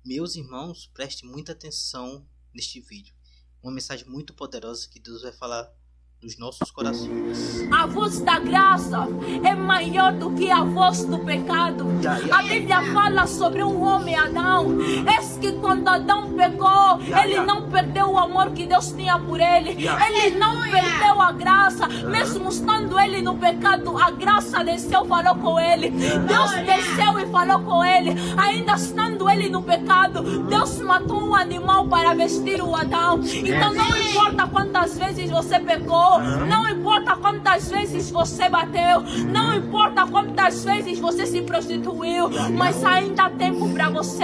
Meus irmãos, preste muita atenção neste vídeo. Uma mensagem muito poderosa que Deus vai falar nos nossos corações. A voz da graça é maior do que a voz do pecado. A Bíblia fala sobre um homem, Adão. Eis que quando Adão pecou, ele não perdeu o amor que Deus tinha por ele. Ele não perdeu a graça. Mesmo estando ele no pecado, a graça desceu e falou com ele. Deus desceu e falou com ele. Ainda estando ele no pecado, Deus matou um animal para vestir o Adão. Então não importa quantas vezes você pecou, não importa quantas vezes você bateu, não importa quantas vezes você se prostituiu, mas ainda há tempo para você.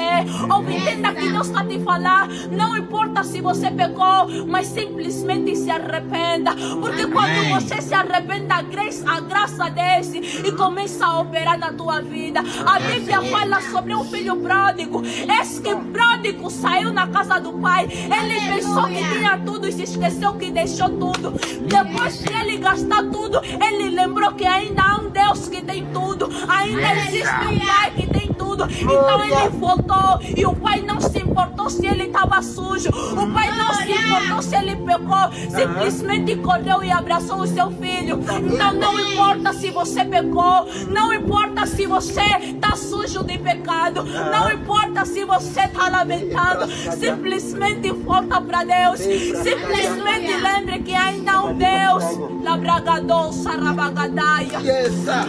Ou entenda que Deus está te falar. Não importa se você pecou, mas simplesmente se arrependa, porque quando você se arrepende, a graça desce e começa a operar na tua vida. A Bíblia fala sobre um filho pródigo. Eis que pródigo saiu na casa do pai. Ele pensou que tinha tudo e se esqueceu que deixou tudo. Depois que ele gastar tudo, ele lembrou que ainda há um Deus que tem tudo. Ainda existe um pai que tem tudo. Então ele voltou e o pai não se importou se ele estava sujo. O pai não se importou se ele pecou. Simplesmente correu e abraçou o seu filho. Então não importa se você pecou, não importa se você está sujo de pecado, não importa se você está lamentando. Simplesmente volta para Deus. Simplesmente lembre que ainda há um Deus. Labragador, sarabagadaia.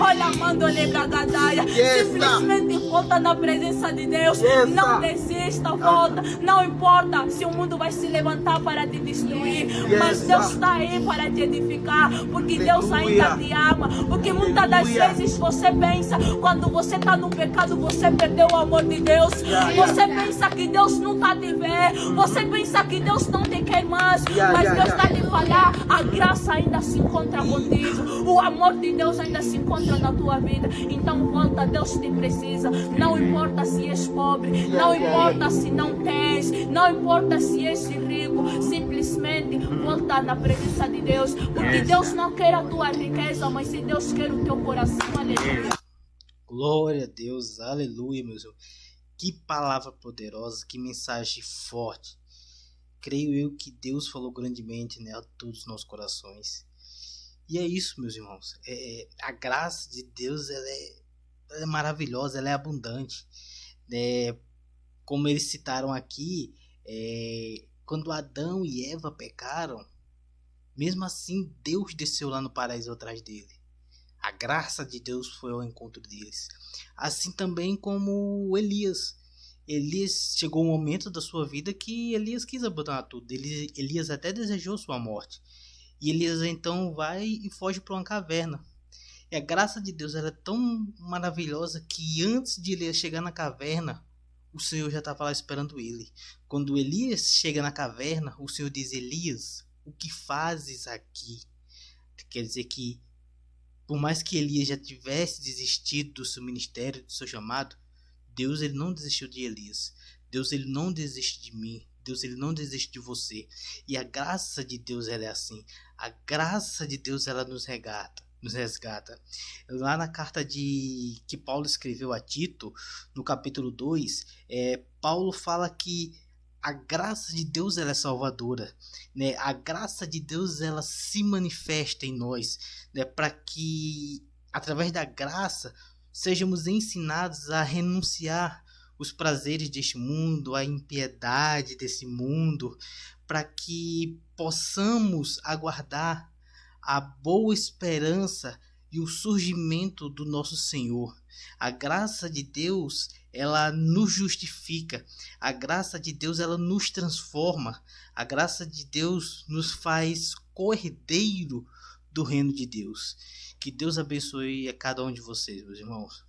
Olha, mando lebragadaia. Simplesmente volta na presença de Deus. Não desista, volta. Não importa se o mundo vai se levantar para te destruir, mas Deus está aí para te edificar, porque Deus ainda te ama. Porque muitas das vezes você pensa, quando você está no pecado, você perdeu o amor de Deus. Você pensa que Deus não está te vendo. Você pensa que Deus não te quer mais. Mas Deus está te falar, a graça ainda se encontra contigo. O amor de Deus ainda se encontra na tua vida. Então volta, Deus te precisa. Não importa se és pobre, não importa se não tens, não importa se és rico. Simplesmente volta na presença de Deus. Porque Deus não quer a tua riqueza, mas se Deus quer o teu coração. Aleluia. Glória a Deus, aleluia, meus irmãos. Que palavra poderosa, que mensagem forte. Creio eu que Deus falou grandemente, né, a todos os nossos corações. E é isso, meus irmãos. A graça de Deus ela é maravilhosa, ela é abundante. Como eles citaram aqui, quando Adão e Eva pecaram, mesmo assim Deus desceu lá no paraíso atrás dele. A graça de Deus foi ao encontro deles. Assim também como Elias. Elias chegou um momento da sua vida que Elias quis abandonar tudo. Elias até desejou sua morte. E Elias então vai e foge para uma caverna. E a graça de Deus ela é tão maravilhosa que antes de Elias chegar na caverna, o Senhor já estava lá esperando ele. Quando Elias chega na caverna, o Senhor diz: Elias, o que fazes aqui? Quer dizer que por mais que Elias já tivesse desistido do seu ministério, do seu chamado, Deus ele não desistiu de Elias. Deus ele não desiste de mim. Deus ele não desiste de você. E a graça de Deus ela é assim. A graça de Deus ela nos resgata. Lá na carta que Paulo escreveu a Tito, no capítulo 2, Paulo fala que a graça de Deus ela é salvadora, né? A graça de Deus ela se manifesta em nós, né? Para que através da graça sejamos ensinados a renunciar os prazeres deste mundo, a impiedade desse mundo, para que possamos aguardar a boa esperança e o surgimento do nosso Senhor. A graça de Deus ela nos justifica. A graça de Deus ela nos transforma. A graça de Deus nos faz cordeiro do reino de Deus. Que Deus abençoe a cada um de vocês, meus irmãos.